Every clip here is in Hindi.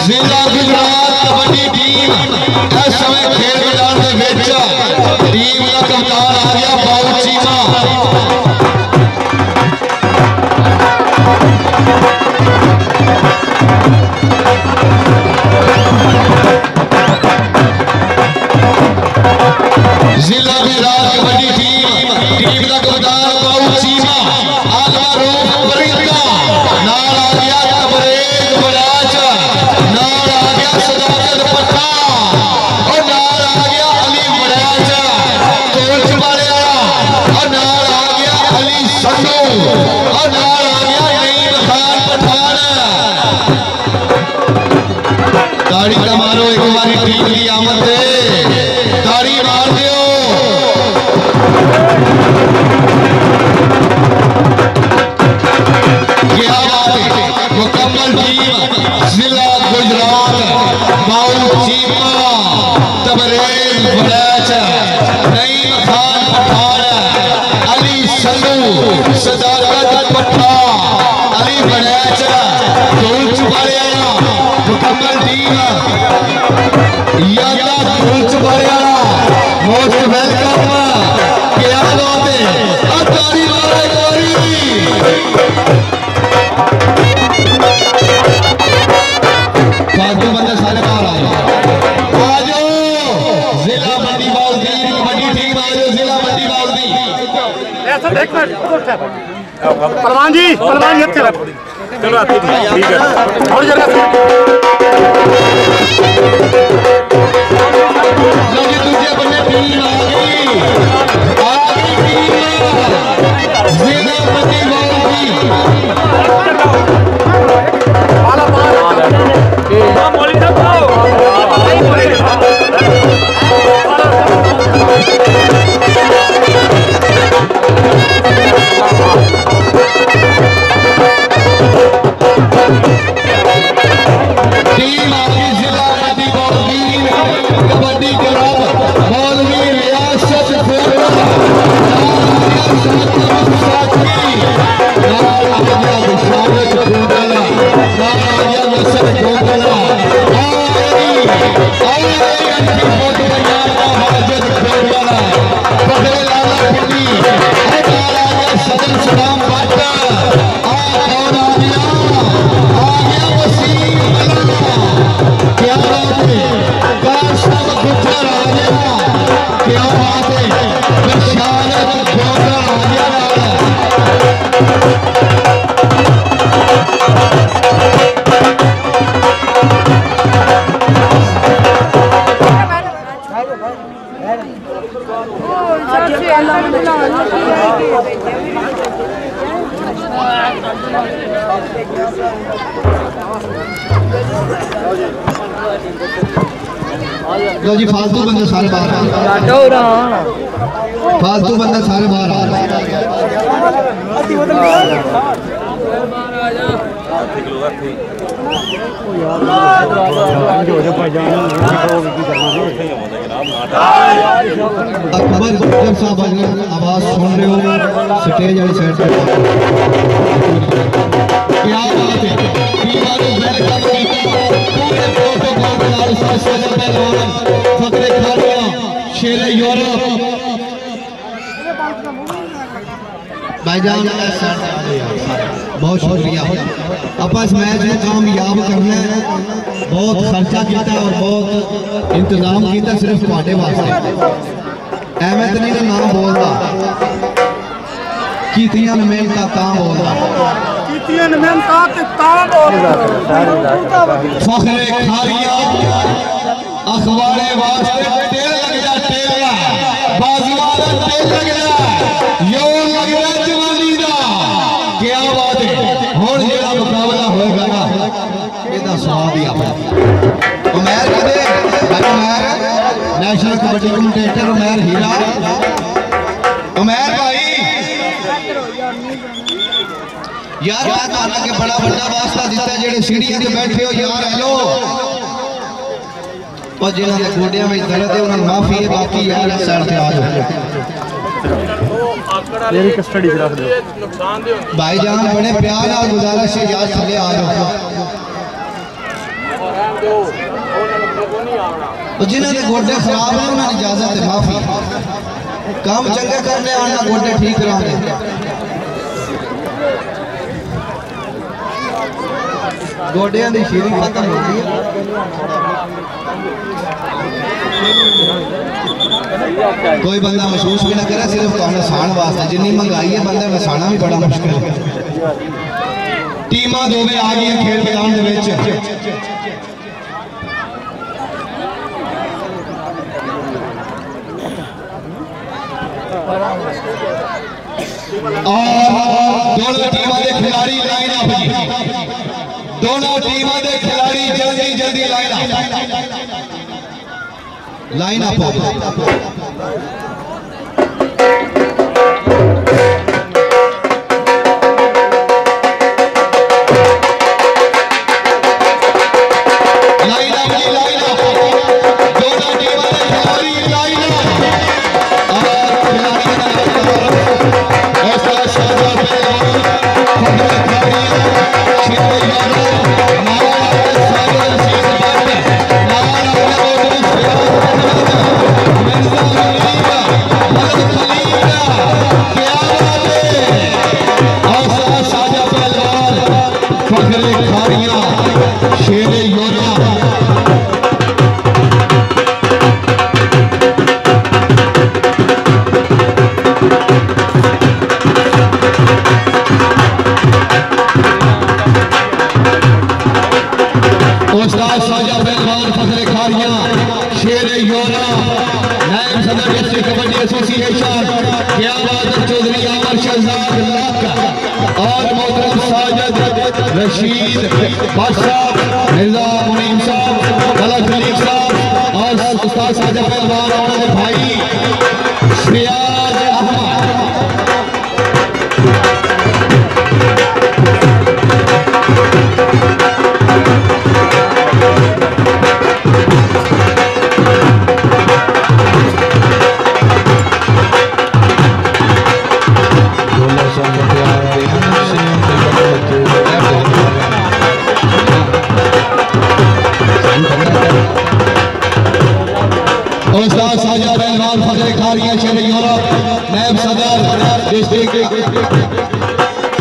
जिला गुजरात कबड्डी टीम इस समय खेल मैदान के विच टीम का कप्तान आ गया बाऊ चीमा। जिला गुजरात कबड्डी टीम का कप्तान बाऊ चीमा आलमा रूप बरिंदा नाल आ गया तबरेज बड़ाच नाल आ गया सदाकत पट्टा और नाल आ गया अली बड़ाच कोच वाले और नाल आ गया अली संधू और नाल आ गया नईम खान पठान। ताड़ी का मारो एक बारी टीम की आमद दे ताड़ी मार दियो। क्या बात है मुकम्मल टीम जिला गुजरात बाऊ चीमा तबरेज बड़ाच नईम खान पठान अली संधू सदाकत पट्टा अली बड़ाच कोच वाले मुकम्मल टीम यादा कोच वाले मोस्ट वेलकम। क्या बात है ताड़ी मारे ताड़ी। फालतू बंदे सारे बाहर आ जाओ जिला मंडी बाउदी कबड्डी टीम आ जाओ जिला मंडी बाउदी। पहलवान जी चलो आती ठीक है और जगह दूसरे बंदे टीम आ गई टीम जिला मंडी बाउदी। टीम आगे जिला मंडी बाउदी कबड्डी क्लब मौलवी रियासत सदन सलाम बाटा क्या बात है काशम गुजर आ गया। क्या बात है बशारत गोगर आ गया। लो जी फालतू बंदे सारे बाहर फालतू बंदे सारे बाहर आ अकबर जब साहब आवाज सुन रहे हो स्टेज वाली साइड पे। क्या बात है फकरे खानिया शेर यूरोप भाईजान बहुत शुक्रिया। आप इस मैच में कामयाब करना है बहुत खर्चा किया और बहुत इंतजाम किया सिर्फ थोड़े वास्ते एवं तो नहीं नाम बोलता कीतियां मेल का काम बोलता फखरे खारिया अखबारे वास्ते तेल लग जा तेल बाजुआरा तेल लग जा यो लग जा जवानी दा। क्या बात है हुण जेड़ा मुकाबला होएगा ना एदा स्वाद ही अपना उमैर कदे उमैर नेशनल कबड्डी कमेंटेटर उमैर हीरा उमैर भाई यार मैं तुहानू के बड़ा बड़ा वास्ता दिता जेड़े सीढ़ियां ते बैठे हो यार हेलो और जिन्हां दे गोडियां में दर्द है उन्हां माफी है बाकी यार साइड पे आ जाओ मेरी कस्टडी रख दो भाईजान बड़े प्यार और गुजारिश है यार थले आ जाओ। जिन्होंने गोडे खराब है उन्होंने इजाजत है, माफी। काम चंगे करने आना गोडे ठीक कराने। गोडिया की शीरी खत्म हो गई। कोई बंदा महसूस भी ना करे, सिर्फ तो नसाण वास्ते। जिन्नी महंगाई है बंदा नसाना भी बड़ा मुश्किल है। टीमां दोवें आ गई खेल मैदान दे विच। दोनों टीमां दे खिलाड़ी लाइन अप जी। दोनों टीमां दे खिलाड़ी जल्दी जल्दी line up line up Rashid बादशाह, मिर्जा मुनीम साहब, मलक खलीक साहब और उस्ताद साजा पहलवान और उनके भाई श्रियाज अहमद।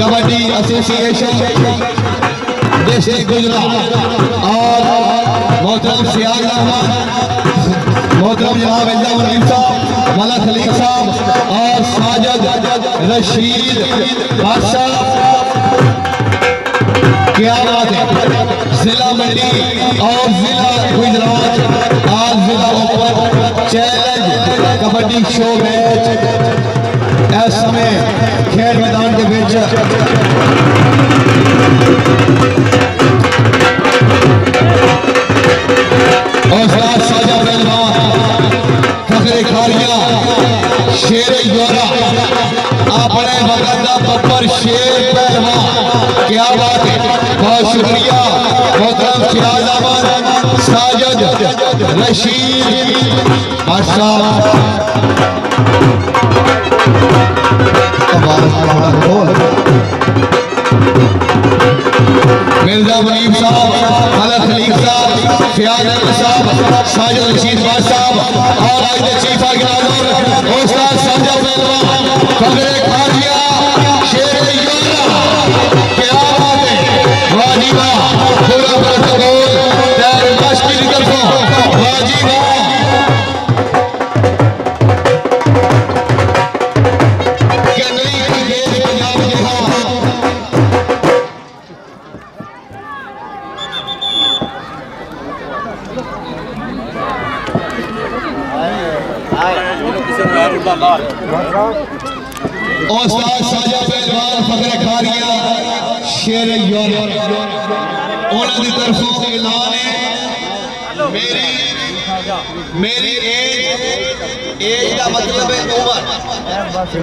कबड्डी एसोसिएशन डिस्ट्रिक्ट गुजरात और मोहतरम सियाज अहमद, मोहतरम जनाब मिर्जा मुनीम साहब, मलक खलीक साहब और साजिद रशीद बादशाह। क्या बात है। जिला मंडी और जिला गुजरात आज जिला open challenge kabaddi show match इस समय खेल मैदान के बीच साजा पहलवान फखरे खारिया शेर योरा अपने वक्त का बब्बर शेर पहलवान। क्या बात है, बहुत शुक्रिया मोहतरम सिराज अहमद, साजिद रशीद बादशाह। मिर्जा मुनीम साहब, मलक खलीक साहब, सियाज अहमद साहब, साजिद रशीद साहब और आज के चीफ ऑर्गेनाइजर उस्ताद साजा पहलवान फखरे खारिया शेर योरा। क्या बात है, वाजी वाह, पूरा प्रोटोकॉल तैयार मस्ती की तरफों वाजी वाह। उस्ताद साजा पहलवान फखरे खारिया शेर योरा उन्होंने तरफों से ऐलान है। मेरी एज का मतलब है उम्र।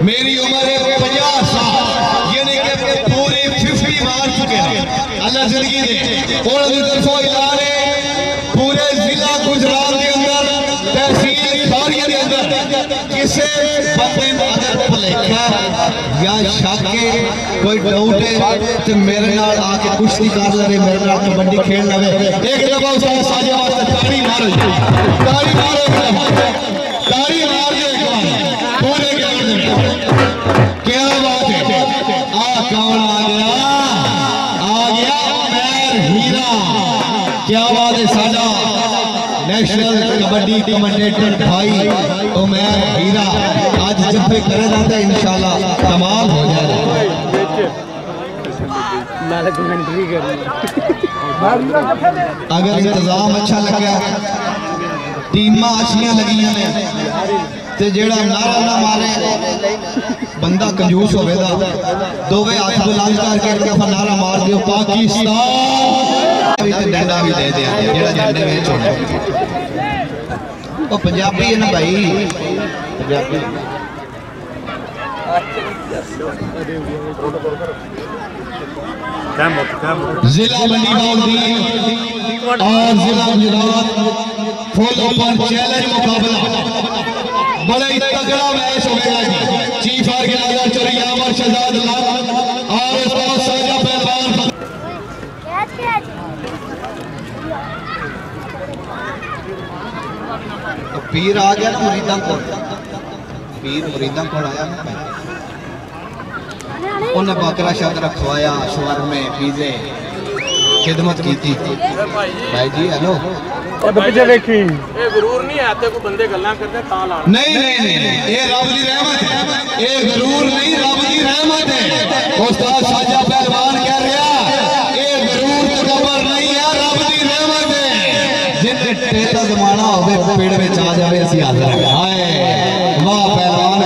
मेरी उम्र है 50 साल, यानी कि पूरी 50 मार चुके हैं अल्लाह जिंदगी ने। उन्होंने तरफों ऐलान है पूरे जिला गुजरात के अंदर तहसील खारिया के अंदर किसे बंदे अगर भुलेखा या शक है कोई डाउट है तो मेरे नाल आके कुश्ती कर ले, मेरे नाल कबड्डी खेल लवे। एक दफा उस्ताद साजे वास्ते ताड़ी मारो, ताड़ी मारो, ताड़ी मार दे एक बार पूरे ग्राउंड में। क्या बात है, आ कौन आ गया उमर हीरा। क्या बात है, साडा नेशनल कबड्डी कमेंटेटर भाई उमर हीरा आज जब भी करे जाता है इंशाल्लाह कमाल हो जाएगा। अगर इंतजाम अच्छा लगा, टीमां अच्छियां लगियां ने ते जेड़ा नारा ना मारे बंदा कंजूस होवेगा। दोवे हाथ बुलंद करके एक दफा नारा मार दियो पाकिस्तान, डंडा भी दे दिया जेड़ा झंडे में छोड़े। वो पंजाबी है ना भाई, पंजाबी। जिला मंडी बाउंडी और जिला गुजरात फुल ओपन चैलेंज मुकाबला बड़ा ही तगड़ा मैच होगा जी। चीफ ऑर्गेनाइजर चौरियावर शहजाद लाल और उस्ताद साजा पहलवान। पीर आ गया ना मुरीदा को, पीर मुरीदा को आया ना, उन्हें बकरा शक रखवाया, शवरमे पीजे खिदमत की थी। भाई जी हेलो, पीछे देखी गुरूर नहीं आते को बंदे गल्ला करते ता ला नहीं नहीं नहीं, ये रब दी रहमत है, ये गुरूर नहीं रब दी रहमत है। उस्ताद साजा पहलवान कह रहा ये गुरूर तकबर नहीं है, रब दी रहमत है। जिन्ने टेला जमाना होवे पेड़ में आ जावे असि हाजिर है। हाय वाह पहलवान,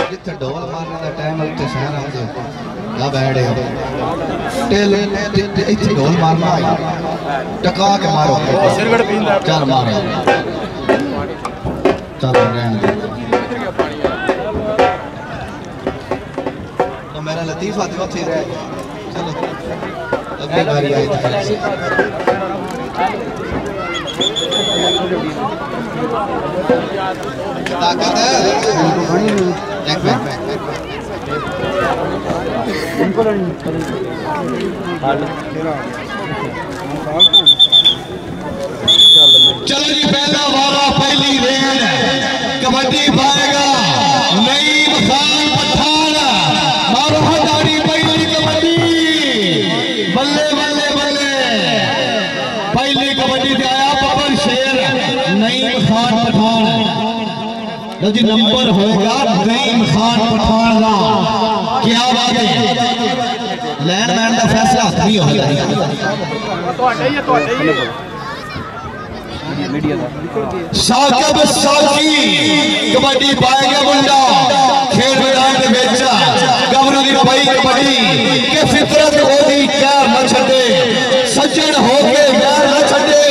जिथे ढोल मारने का टाइम उत्ते शहर आ जाओ ला बैठे टेल इथे ढोल मारना टका के मारो, सिरगड़ पींदा चल मारो, चल रहने दे। तो मेरा लतीफा तो उथे रह गया। चलो अगली बारी आई ताकत है एक बैक चलो जी पहला वाला पहली रेड कबड्डी पाएगा नईम खान पठान। मारो हजारी पहली कबड्डी, बल्ले बल्ले बल्ले पहली कबड्डी से आया पवन शेर नईम खान पठान। लो जी नंबर होगा नईम खान पठान का। क्या बात है, लैंडमैन का फैसला हाथ नहीं होगा। साकिब साकी कबड्डी पाएगा मुंडा खेल मैदान के बेच गबरू की पई कबड्डी के फितरत ओदी प्यार न छड़े, सज्जन होके प्यार न छड़े,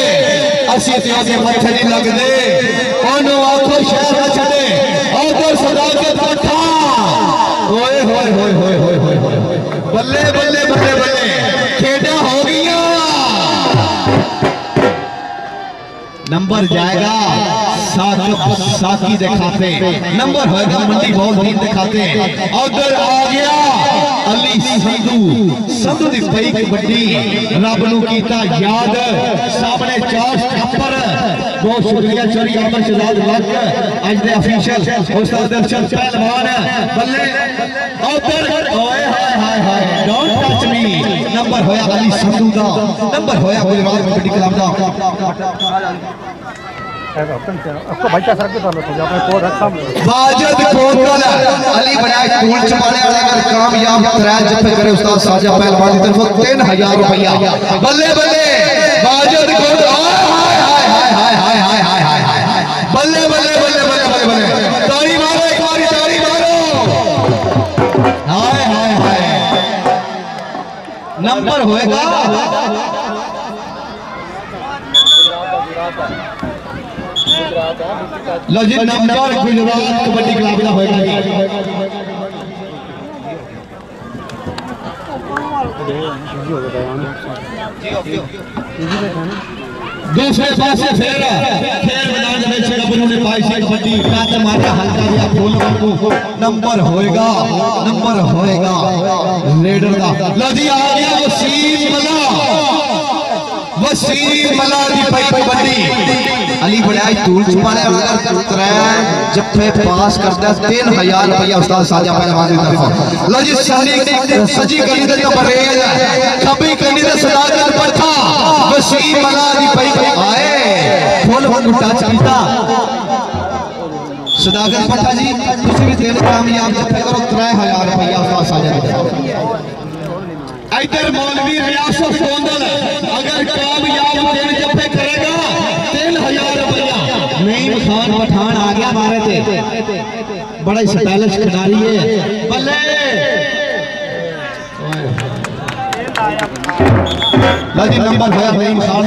असी ते ओदे मथे नहीं लगदे, ओनु आखो शहर न छड़े, और सदाकत पठा। ओए होए होए होए होए होए बल्ले बल्ले बल्ले बल्ले खेड़ा हो गया। नंबर जाएगा साकिब साकी दिखाते, नंबर होगा मंडी बॉल तीन दिखाते। उधर आ गया अली संधू, संधू दी पई कबड्डी रब नू कीता याद। सामने चार छप्पर, बहुत शुक्रिया चोरी अमर शहजाद लक आज दे ऑफिशियल उस्ताद दर्शन पहलवान बल्ले। उधर ओए हाय हाय हाय डोंट टच मी, नंबर होया अली संधू दा, नंबर होया गुजरात कबड्डी क्लब दा। आपको भाई क्या सर के सामने तो आपने कोड रखा बाजद कोतल अली बनाए स्कूल चमाने वाले अगर कामयाब त्रैज जफे करे उस्ताद साजा पहलवान की तरफ 3000 रुपया। बल्ले बल्ले बाजद कोतल, हाय हाय हाय हाय हाय हाय हाय हाय हाय बल्ले बल्ले बल्ले बल्ले बल्ले बल्ले ताली मारो एक बारी, ताली मारो। हाय हाय हाय नंबर होएगा लो जी नंबर गुजरात कबड्डी क्लब का होएगा जी। दूसरे पासे फिर खेल मैदान में गबरू ने पाई सी कबड्डी कच मारिया हल्का दिया फुल वांगू नंबर होएगा रेडर दा लो जी आ गया वसीम मला दी पाई कबड्डी अली बड़ाई तूल छुपाने वाला त्रै जफ्फे पास करदा 3000 रुपया उस्ताद साजा पहलवान दी तरफ लो जी सजी गली दे बरेज खबी गली दे सदाकत पर था वसीम मला दी पाई आए फुल वांगू टच कीता सदाकत पट्टा जी तुसी भी देने कामयाब जफ्फे करो 3000 रुपया उस्ताद साजा दी तरफ इधर मौलवी रियासत गोंदल अगर कामयाब दिन जफ्फे करेगा 3000 रुपया नईम खान पठान आ गया मारे थे बड़ा स्टाइलिश खिलाड़ी है बल्ले लजी नंबर होया नईम खान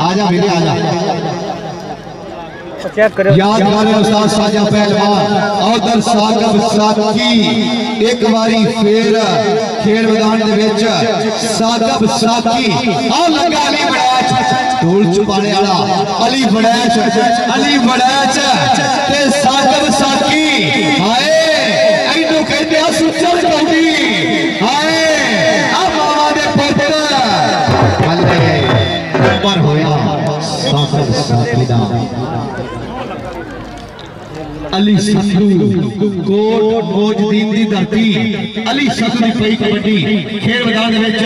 आजा मेरे आजा चेक करो याद करें उस्ताद साजा पहलवान और साकब साकी एक बारी फिर खेल मैदान दे विच साकब साकी आ लगा अली बड़ैच धूल छुपाने वाला अली बड़ैच ते साकब साकी हाय इनो कहते आ सुचल कौडी हाय आ मामा दे पुत्र बल्ले नंबर होया साकब साकी दा अली संधू कोट मौजदीन दी धरती अली संधू दी पई कबड्डी खेल मैदान विच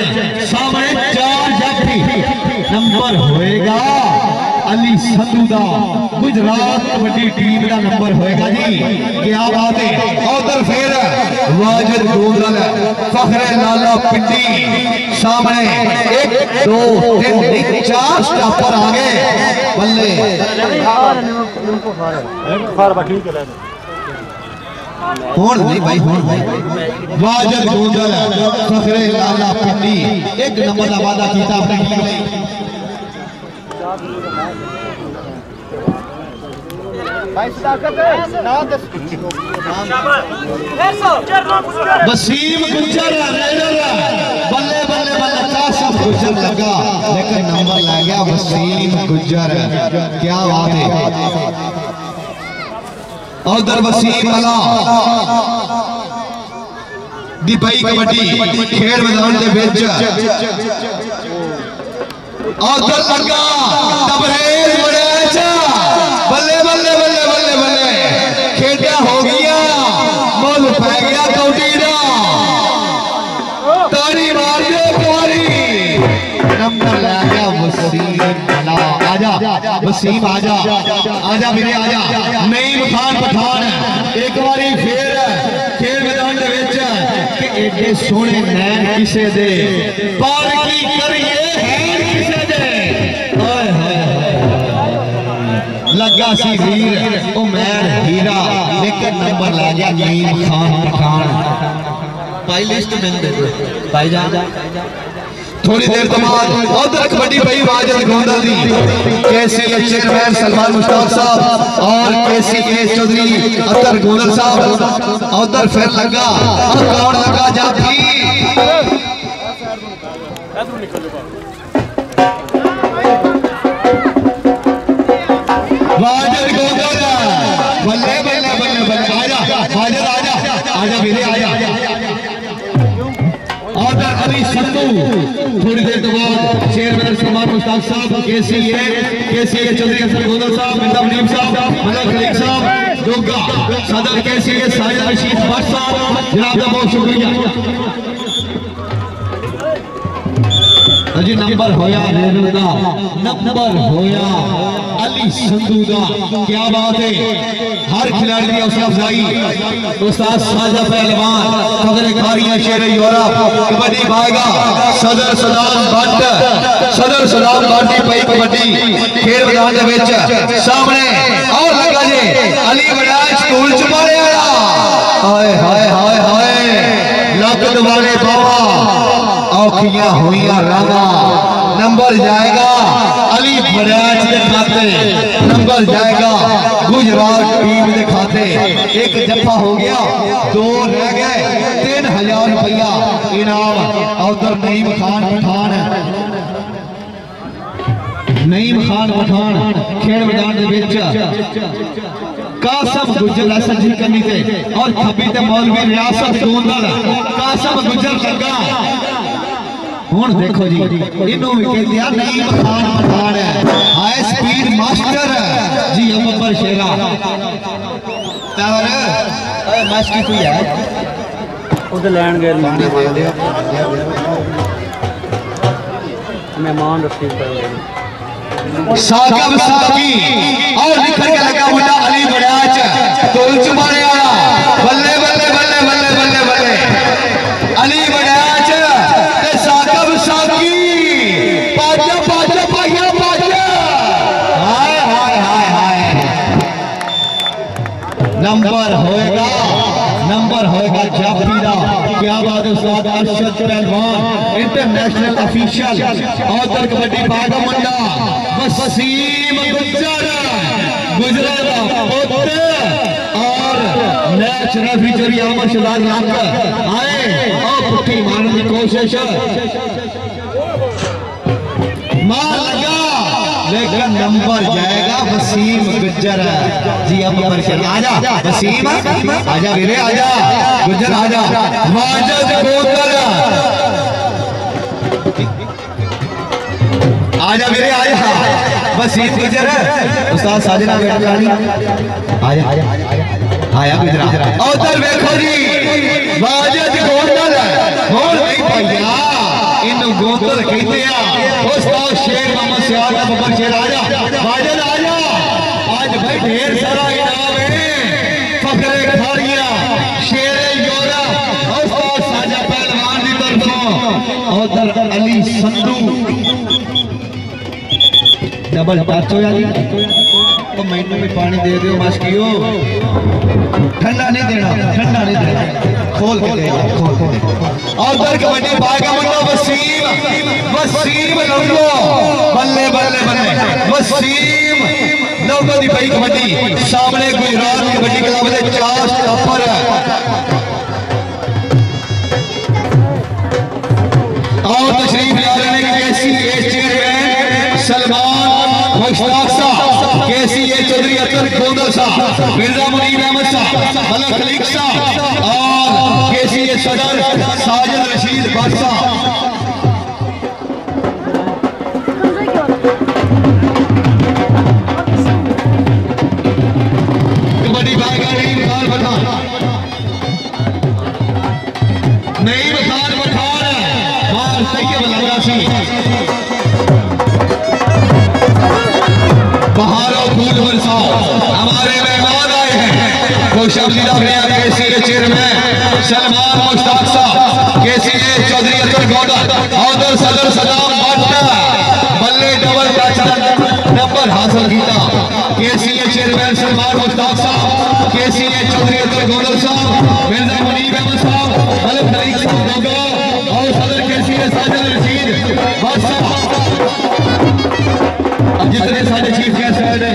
सामने 4 जाफी नंबर होएगा अली संधू दा गुजरात कबड्डी टीम दा नंबर होएगा जी क्या बात है उधर फिर वाजिद गोंदल फखरे लाला पिंडी सामने 1 2 3 4 स्टॉपर आ गए बल्ले होन नहीं भाई वाजिद गोंदल फखरे लाला पिंडी 1 नंबर का वादा कीता अपने वसीम गुज्जर बल्ले बल्ले बल्ले कासिम गुज्जर लगा लेकिन नंबर ला गया वसीम गुज्जर क्या बात है उधर वसीम मला दी पई कबड्डी खेल मैदान दे विच उधर लगा तबरेज बड़ैच बल्ले बल्ले बल्ले बल्ले बल्ले खेड़ा हो गया मुल पै गया कौडी दा ताड़ी मार दे कुआरी नंबर ला गया वसीम मला आजा वसीम आजा मेरे आजा नईम खान पठान एक बारी फिर खेल मैदान दे विच कि एडे सोहने नैन किसे दे पार की करिए हैन किसे दे हाय हाय लगा सी वीर ओ मैन हीरा लेकिन नंबर ला गया नईम खान पठान भाई लिस्ट में दे भाई जा थोड़ी देर तो बाद उधर कबड्डी पई वाजिद गोंदल दी केसी चेयरमैन सलमान मुश्ताक साहब और केसी चौधरी अतर गोंदल साहब उधर फिर लगा और कौन लगा जाफी वाजिद गोंदल बल्ले बल्ले बल्ले बल्ले आजा वाजिद आजा मेरे आजा अली संधू थोड़ी देर तो बाद चेयरमैन सलमान मुश्ताक साहब केसी चौधरी अतर गोंदल साहब मिर्जा मुनीम साहब मलक खलीक साहब जोगा सदर केसी साहिद रशीद भट्ट साहब जनाब का बहुत शुक्रिया अजी नंबर होया रेणुदा नंबर होया अली संधू दा क्या बात है हर खिलाड़ी की हौसला अफजाई उस्ताद साजा पहलवान फखरे कारियां शेर यूरोप कबड्डी भागा सदर सलाम भट्ट पई कबड्डी खेल मैदान दे विच सामने और लगा जे अली बड़ैच स्कूल च मारे वाला हाय हाय हाय हाय लक दवाले बाबा औखियां हुईयां रागा नंबर जाएगा अली बड़ैच के खाते नंबर जाएगा गुजरात टीम के खाते एक जफा हो गया 2 रह गए 3000 रुपया इनाम उधर नईम खान पठान नईम खान पठान खेल मैदान दे विच कासम गुजर सजी करनी थे और खब्बी ते मौलवी रियासत गोंदल कासम गुजर लगा हुण देखो जी इनू भी कहते हैं नईम खान पठान है हाई स्पीड मास्टर जी अकबर शेरा तावर मास्टर कोई है उधर लैंड गए मेहमान रसीद करेंगे साकब साकी और निकल के लगा मुंडा अली बड़ाच तोल चुमाने वाला बल्ले बल्ले बल्ले बल्ले बल्ले बल्ले अली बड़ाच ते साकब साकी पाजा पाजा पाया पाजा हाय हाय हाय हाय नंबर होएगा जाफरी दा क्या बात है उस्ताद अरशद पहलवान इंटरनेशनल ऑफिशियल और कबड्डी बागा मुंडा वसीम गुजरात पुत्र और मैच रेफरी जोरी अहमद शहजाद नाम आए और पुट्ठी मारने की कोशिश मार लगा लेकिन नंबर जाएगा वसीम गुज्जर जी अब नंबर से आजा वसीम आजा वीरे आजा गुज्जर आजा माजद गोंदल आजा वीरे आजा वसीम गुज्जर उस्ताद साजना बेटानी आजा आया गुजरा उधर देखो जी माजद गोंदल होर नहीं भैया इन गोंदल कहते हैं उस्ताद शेर मोहम्मद सियाद बबर शेर आजा माजद आजा आज भाई ढेर सारा इनाम है फखरे खारिया शेर योरा उस्ताद साजा पहलवान की तरफों उधर अली संधू डबल टच हो जाती तो मैनू भी पानी दे दो मस्कियो ठंडा नहीं देना खोल के दे खोल के दे और दर कबड्डी बागा मुंडा वसीम लोगो बल्ले बल्ले बल्ले वसीम लोगो दी भाई कबड्डी सामने गुजरात कबड्डी क्लब दे 4 स्टॉपर और तशरीफ ला रहे हैं कैसी चेयरमैन सलमान मुश्ताक साहब केसीए चौधरी अतर गोंदल साहब मिर्जा मुनीब अहमद साहब मलक खलीक साहब और केसीए सदर साजिद रशीद बादशाह कबड्डी बागा नईम खान पठान मार तैयब लंगरासी बहारों फूल बरसा हमारे मेहमान आए हैं खुशामदीद केसीए चेयरमैन सलमान मुश्ताक साहब केसीए चौधरी अतर गोंदल और सदर सदाम भट्ट बल्ले डबल टच नंबर हासिल किया केसीए चेयरमैन सलमान मुश्ताक साहब केसीए चौधरी अतर गोंदल साहब मिर्जा मुनीब अहमद साहब मलक खलीक साहब लोगो और सदर केसीए साजिद रशीद बादशाह जितने सारे चीफ गेस्ट आए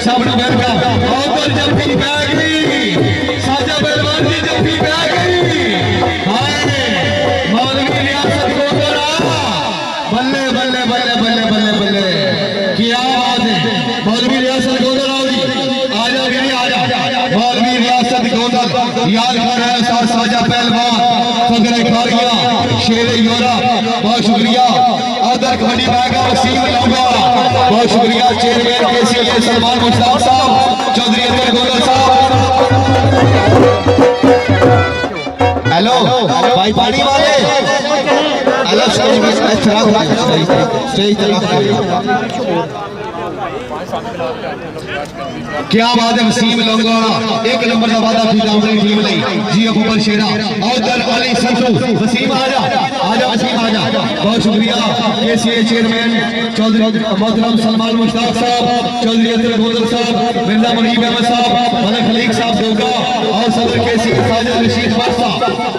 सब ने वेलकम और जब बैग साजा पहलवान जी जब बैग हाय मौलवी रियासत गोंदल बल्ले बल्ले बल्ले बल्ले बल्ले बल्ले क्या बात है मौलवी रियासत गोंदल आओ जी आजा गिरी आजा मौलवी रियासत गोंदल याद कर रहे हैं साजा पहलवान फखरे खारिया शेर योरा बहुत शुक्रिया अदर कबड्डी बागा वसीम लोगो बहुत शुक्रिया चेयरमैन केसीए सलमान मुश्ताक साहब चौधरी अतर गोंदल साहब हेलो भाई पानी वाले हेलो स्टेज क्या बात है वसीम लोंगोड़ा एक नंबर का वादा थी दामनी टीम ने जी अकबर शेरा और दर अली संधू वसीम आजा वसीम आजा बहुत शुक्रिया केसीए चेयरमैन चौधरी मोहतरम सलमान मुश्ताक साहब चौधरी अतर गोंदल साहब मिर्जा मुनीब अहमद साहब मलक खलीक साहब दोगा और सदर केसीए साजिद रशीद बादशाह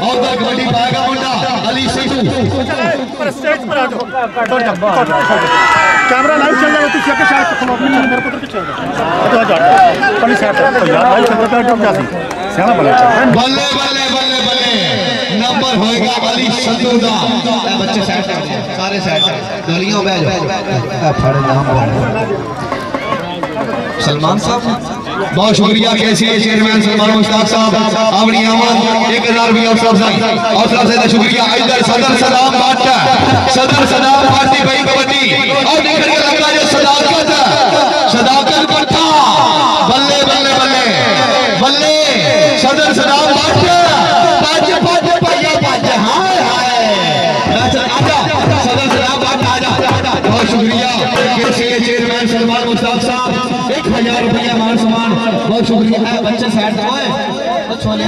और दर कबड्डी बागा मुंडा अली संधू स्टेज पर आ जाओ कैमरा लाइव चल रहा है तू क्या शायद खत्म अपने मेरे को तो चल रहा है पानी साहब तो यार लाइव चल रहा है क्या सी सियाना बल्ले बल्ले बल्ले बल्ले नंबर होएगा अली संधू दा। बच्चे साइड सारे साइड गोलियां बह जाओ फड़े नाम सलमान साहब बहुत शुक्रिया कैसी है चेयरमैन सलमान मुश्ताक साहब अपनी आमद 1000 रुपया हौसला से शुक्रिया। इधर सदर सदाम भाटी भाई कबड्डी और देख के लगता है सदाकत पट्टा बल्ले बल्ले बल्ले बल्ले सदर सदाम भाटी बहुत शुक्रिया चेयरमैन सलमान मुश्ताक साहब 1000 रुपया मान सम्मान बहुत शुक्रिया। बच्चे साइड छोले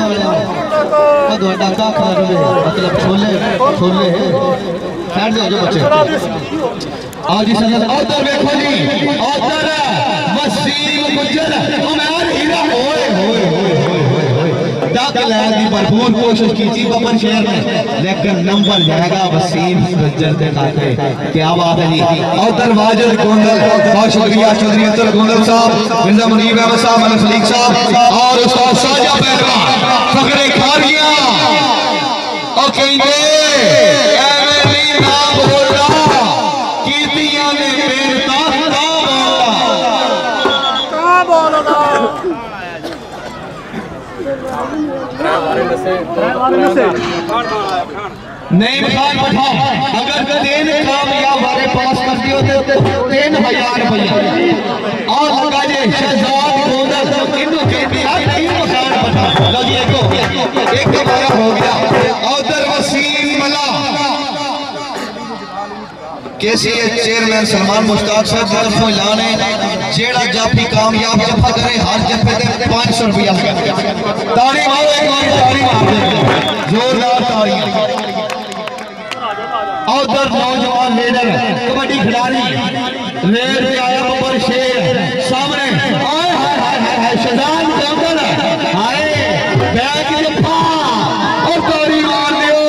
मतलब छोले छोले साइड दो बच्चे आज जी सदर उधर देखो जी उधर वसीम गुज्जर उमर हीरा होए होए डक लैन की भरपूर कोशिश की थी बबर शहर में लेकिन नंबर जाएगा वसीम गुज्जर के खाते। क्या बात है जी उधर वाजिद गोंदल बहुत शुक्रिया चौधरी अब्दुल गोंदल साहब मिर्जा मुनीब अहमद साहब अली खलीक साहब और उस्ताद साजा पहलवान फखरे खारिया और कहेंगे एवेली ना बोलना कीर्तियां ने बेरता का बोलना नहीं खान पठाओ अगर तीन कामयाब वाले पास कर दियो तो 3000 रुपया और लगा जे शहजाद गोंदल इनको कहते हैं तीन खान पठाओ लो जी एक हमारा हो गया उधर वसीम मला कैसी है चेयरमैन सलमान मुश्ताक साहब की तरफों ऐलान है जेड़ा जाफी कामयाब जफा करे हर जफे ते 500 रुपया ताली मारो एक बार ताली मारो जोरदार ताली। उधर नौजवान लीडर कबड्डी खिलाड़ी रेड पे आया बबर शेर सामने हाय हाय हाय हाय शहजाद गोंदल हाय बैक जफा और ताली मार दियो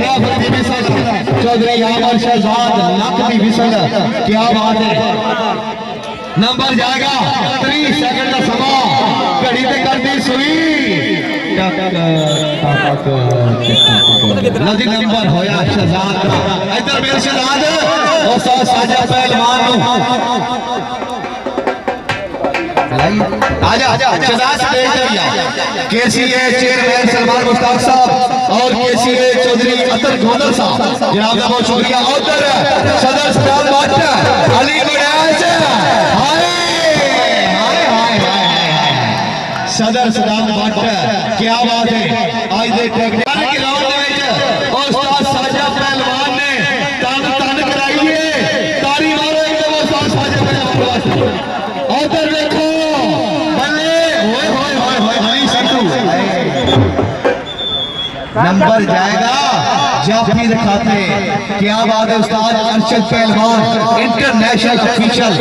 रेफरी विसल चौधरी आमर शहजाद नक दी विसल। क्या बात है नंबर जाएगा 30 सेकंड का समा घड़ी ते कर दी सुई नदी नंबर होया शहजाद का इधर मेरे शहजाद उस्ताद साजा पहलवान आजा शहजाद से केसीए चेयरमैन सलमान मुश्ताक साहब और केसीए चौधरी अतर गोंदल साहब जनाब का बहुत शुक्रिया। उधर सदर सदाम भाटी अली बड़ैच सदर सदाम भाटी क्या बात है आज दे टेक्निकल ग्राउंड में उस्ताद साजा पहलवान ने तन तन कराइए ताली मारो एक उस्ताद साजा पहलवान उधर देखो बल्ले होए होए होए होए हरी संधू नंबर जाएगा जाफी दिखाते। क्या बात है उस्ताद अरशद पहलवान इंटरनेशनल ऑफिशियल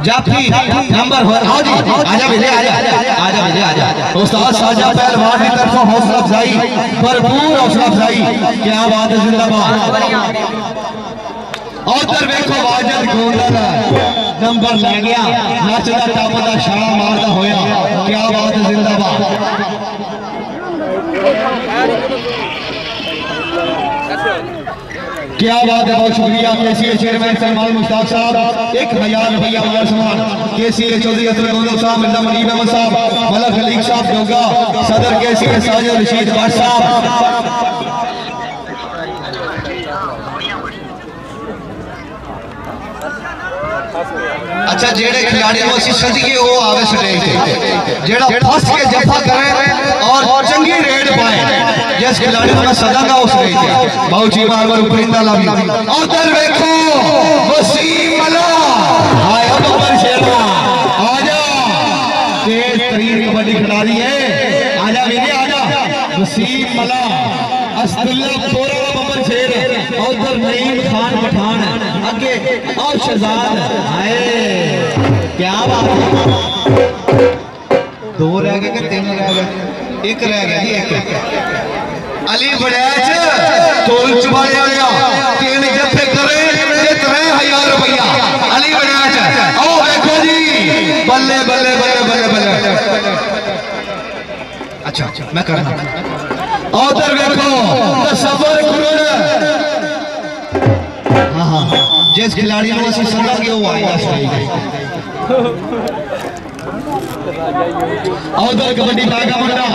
जाफी नंबर हो आओ जी आजा विजय आजा विजय आजा उस्ताद साजा पहलवान की तरफ हौसला अफजाई भरपूर हौसला अफजाई। क्या बात है जिंदाबाद। उधर देखो वाजिद गोंदल नंबर ले गया नचदा टपदा छाला मारदा होया। क्या बात है जिंदाबाद। क्या बात है बहुत शुक्रिया केसीए चेयरमैन सलमान मुश्ताक साहब 1000 रुपया मान सम्मान केसीए चौधरी अब्दुल गोंदल साहब मिर्जा मुनीब अहमद साहब मलक खलीक साहब जोगा सदर केसीए साजिद रशीद भट्ट साहब। अच्छा जेड़े खिलाड़ी को असि सदिए वो आवे स्टेज पे जेड़ा फस के जफा करे और चंगी रेड पाए जिस खिलाड़ी को मैं सदांगा उस स्टेज पे बहुत जी बार बार उपरिंदा लावी। उधर देखो वसीम मला हाय बबर शेरवा आजा तेज तरीन कबड्डी खिलाड़ी है आजा विजय आजा वसीम मला अस्दुल्ला थोड़ा बबर शेर उधर नईम खान पठान आगे और शहजाद हाय। क्या बात है 2 रह गए कि 3 रह गए 1 रह गया जी 1 अली बड़ैच तोल चुबाने वाला 3 जफे करे 3000 रुपया अली बड़ैच आओ देखो जी बल्ले बल्ले बल्ले बल्ले बल्ले अच्छा मैं करना उधर देखो तसव्वुर करो। हाँ हाँ जिस खिलाड़ी को असं सदांगे वो आएगा उधर कबड्डी धागा मुंडा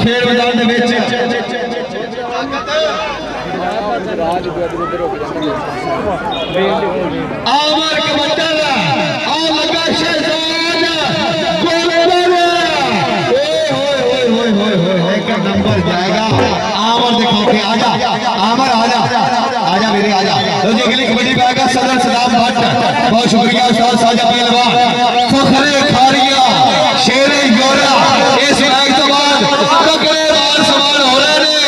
खेल मैदान दे विच आमर कबड्डा आ लगा शहजाद गोलंबर का नंबर जाएगा। आमर दिखा के आजा आमर आजा आजा मेरे आजा। तो जी अगली कबड्डी पे आएगा सदर सदाम भट्ट। बहुत शुक्रिया उस्ताद साजा पहलवान फखरे खारिया शेरे गोरा। इस मैच के बाद तकड़ेदार सवाल हो रहे ने।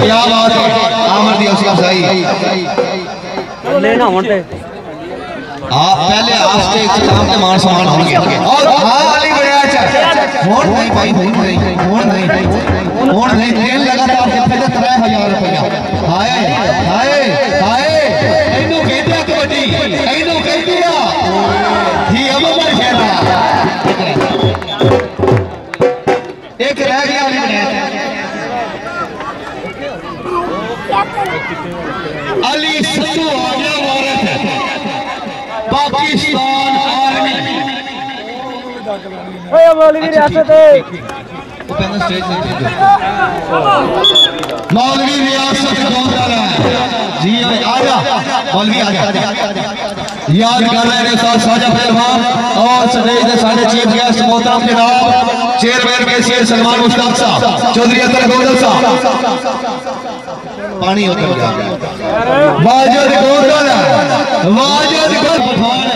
क्या बात है आमर दी उसका सही लेना होते पहले आपसे इख्तिताम के मान सम्मान होंगे और हाली बढ़िया फोन नहीं भाई फोन नहीं ट्रेन लगातार जितने 3000 रुपया हाय हाय हाय इनो कहते कबड्डी इनो कहते ही अब मर गया एक रह गया अली सत्तू आ गया औरत पाकिस्तान आर्मी ओए मौलवी रियासत है मौलवी रियासत कौन कर रहा है जी आजा मौलवी आजा याद कर रहे हैं साथ साजा पहलवान और स्टेज के साढ़े चीफ गेस्ट मोहतरम जनाब चेयरमैन केसीआर सलमान मुश्ताक साहब चौधरी अतर गोदल साहब पानी उतर गया वाजिद गोदल पठान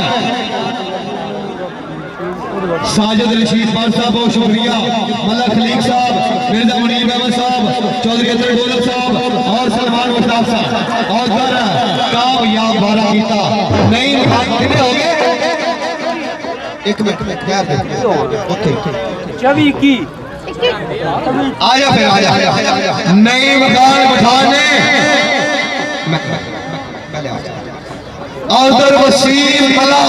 साजिद रशीद खान साहब बहुत शुक्रिया मलक खलीक साहब मिर्जा मुनीर अहमद साहब चौधरी अतर गोदल साहब और सलमान मुश्ताक साहब और कामयाब बारह कीता नहीं कितने हो गए एक मिनट चवी की आजा फिर आजा नहीं मकान बिठाने और उधर वसीम मला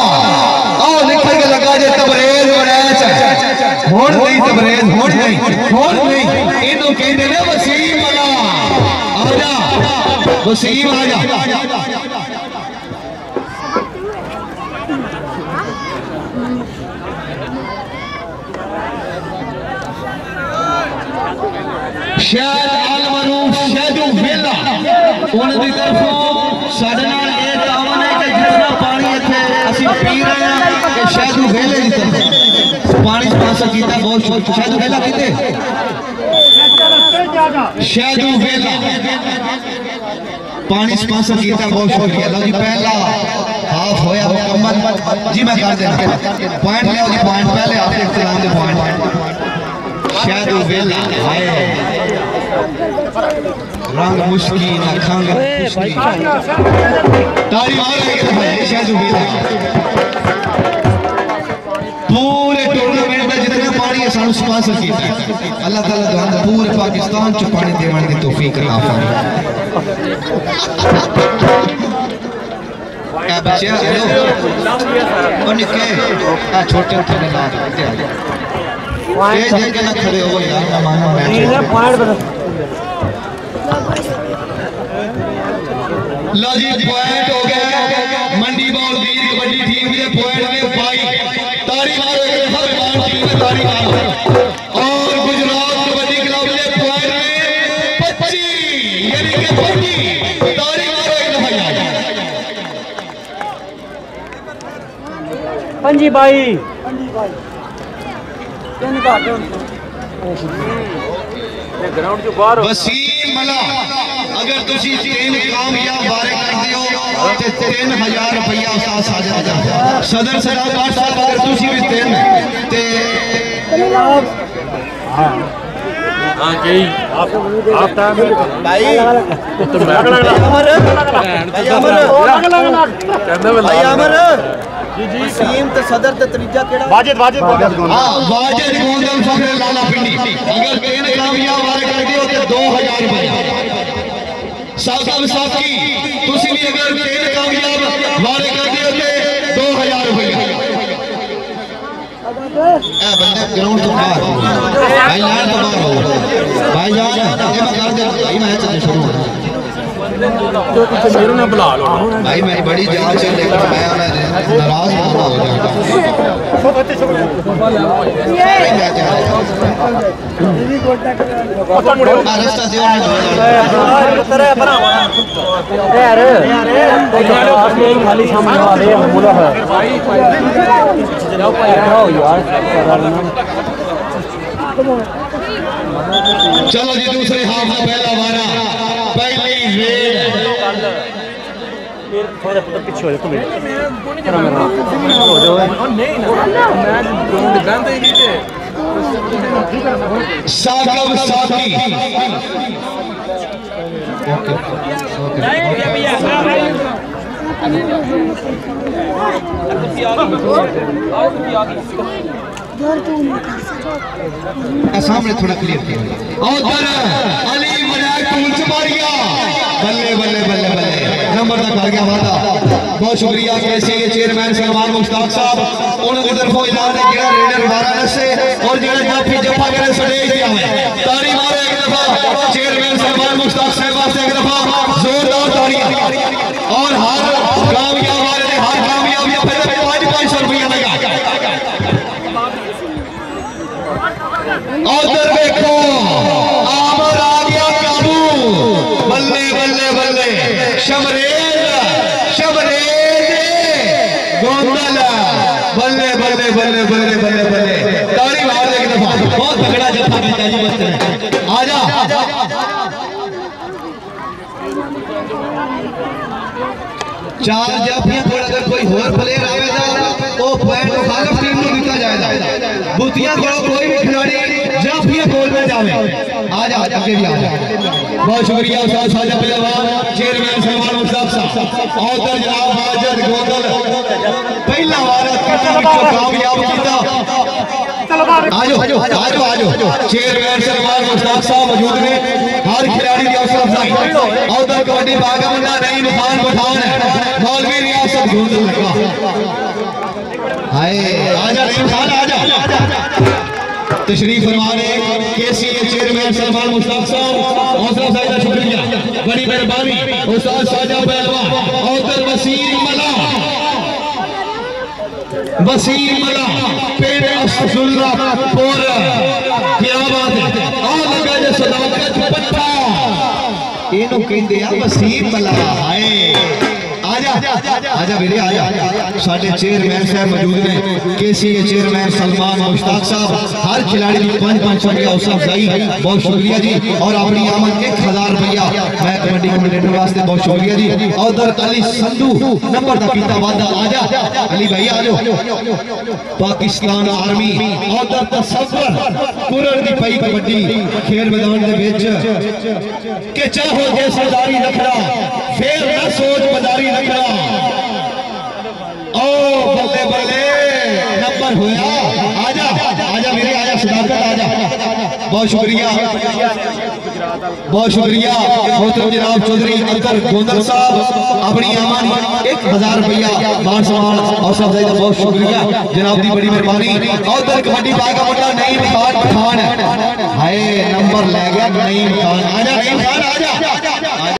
और लिखा के लगा जे तबरेज बनैच होड़ नहीं तबरेज होड़ नहीं इनो कहते ने वसीम मला आजा वसीम आजा शायद अलमरूफ शैदू वेला उनकी तरफों साडे नाल ये तावन है कि जितना पानी इत्थे असि पी रहे हैं कि शैदू वेले की तरफ पानी स्पॉन्सर कीता बहुत शैदू वेला कीते शैदू वेला पानी स्पॉन्सर कीता बहुत शुक्रिया। लो जी पहला हाफ होया मुकम्मल जी मैं कर देना पॉइंट ले जी पॉइंट पहले आपके इख्तिलाम दे पॉइंट शैदू वेला हाय रंग मुश्किल ना खंग तारी मार रही है शैदू वेला पूरे टूर्नामेंट में जितने पानी है सानू स्पॉन्सर कीता है अल्लाह ताला दुआ पूरे पाकिस्तान च पानी देवन दी तौफीक अता फरमाए। क्या बच्चे हेलो ओ निके आ छोटे थोड़े ना तेज के ना खड़े हो यार ना मानो मैच पॉइंट बता लो जी पॉइंट हो गया मंडी बॉल वीर कबड्डी टीम के पॉइंट में 22 तारी मारो एक दफा मैदान टीम में तारी मारो और गुजरात कबड्डी क्लब के पॉइंट में 25 यानी कि 25 तारी मारो एक दफा यार पंजी भाई ग्राउंड जो बाहर वसीम मला अगर तुसी 3 कामयाब बारे कर दियो ते 3000 रुपया उस्ताद साजा दा सदर सदाकार साहब अगर तुसी भी 3 ते हां जी आप टाइम भाई तो मैं अमर भाई अमर जी जी वसीम ते सदर ते त्रीजा केड़ा वाजिद हां वाजिद गोंदल फखरे लाला पिंडी अगर 3 कामयाब बारे कर दियो ते 2000 रुपया साहब साकी तुसी भी अगर 3 कामयाब बारे कर दियो ते 2000 रुपया बंदे ग्राउंड तो बाहर भाई लाइन तो बाहर हो भाई जान ये मैं कर दे भाई मैच शुरू जो पीछे मेरे ना बुला लो भाई मैं बड़ी जान से लेकर मैं नाराज हो जाऊंगा रास्ता दियो यार खाली सामने वाले बोला है चलो जी दूसरे हाफ का पहला वारा पहली रेड थोड़ा पीछे हो जाओ साकब साकी सामने थोड़ा क्लियर किया उधर अली मनाक टूल चमारिया बल्ले बल्ले बल्ले बल्ले नंबर तक आ गया वादा बहुत शुक्रिया केसी के चेयरमैन सलमान मुश्ताक साहब उन्होंने तरफों ऐलान है कि रेडर वाराणसी से और जेड़ा जाफी जफा करे स्टेज दिया है ताली मारो एक दफा चेयरमैन सलमान मुश्ताक साहब वास्ते एक दफा जोरदार तालियां और हर कामयाब वाले ने हर कामयाबी पे 500 रुपया लगा उधर देखो आमर आ गया काबू बल्ले बल्ले बल्ले शमरेज शमरेज गोंदल बल्ले बल्ले बल्ले बल्ले बल्ले बल्ले ताली मार एक दफा बहुत तगड़ा जत्था कीता जी बच्चे ने आजा चार जाफियां थोड़ा अगर कोई और प्लेयर आवेगा तो पॉइंट मुखालिफ टीम को दिया जाएगा बुतियां को कोई भी खिलाड़ी जाफियां गोल में जावे आजा आगे भी आजा बहुत शुक्रिया उस्ताद साजा पहलवान चेयरमैन सलमान मुश्ताक साहब और जनाब माजिद गोंदल पहला वार कामयाब कीता आजो आजो आजो आजो चेयरमैन सलमान मुश्ताक साहब मौजूद ने हर खिलाड़ी की हौसला अफजाई और कबड्डी बागा मुंडा नईम खान पठान मौलवी रियासत गोंदल लगा हाय आजा नईम खान आजा तशरीफ फरमाने केसी के चेयरमैन सलमान मुश्ताक साहब हौसला अफजाई का शुक्रिया बड़ी मेहरबानी उस्ताद साजा पहलवान और वसीर मला पेड़ असदुल्लापुर क्या बात है आ लगा जे सदाकत पट्टा इनु कहंदे आ वसीर मला हाय आजा आजा वीरे आजा साडे चेयरमैन साहब मौजूद ने केसी के चेयरमैन सलमान मुश्ताक साहब हर खिलाड़ी की 500 रुपया हौसला अफजाई बहुत शुक्रिया जी और अपनी आमद 1000 रुपया मैं कबड्डी कमेंटेटर वास्ते बहुत शुक्रिया जी और अली संधू नंबर तक कीता वादा आजा अली भाई आजो पाकिस्तान आर्मी और तसव्वुर कुरन दी पई कबड्डी खेल मैदान दे विच के चाहो जे सरदारी रखना फिर ना सोच बदारी रखना ओ बल्ले बल्ले नंबर होया आजा आजा मेरे आजा सदाकत आजा बहुत शुक्रिया मोहतरम जनाब चौधरी अख्तर गोंदल साहब अपनी आमद 1000 रुपया मान सम्मान हौसला अफजाई का बहुत शुक्रिया जनाब दी बड़ी मेहरबानी और कबड्डी बागा मुंडा नईम खान पठान हाय नंबर ले गया नईम खान आजा नईम खान आजा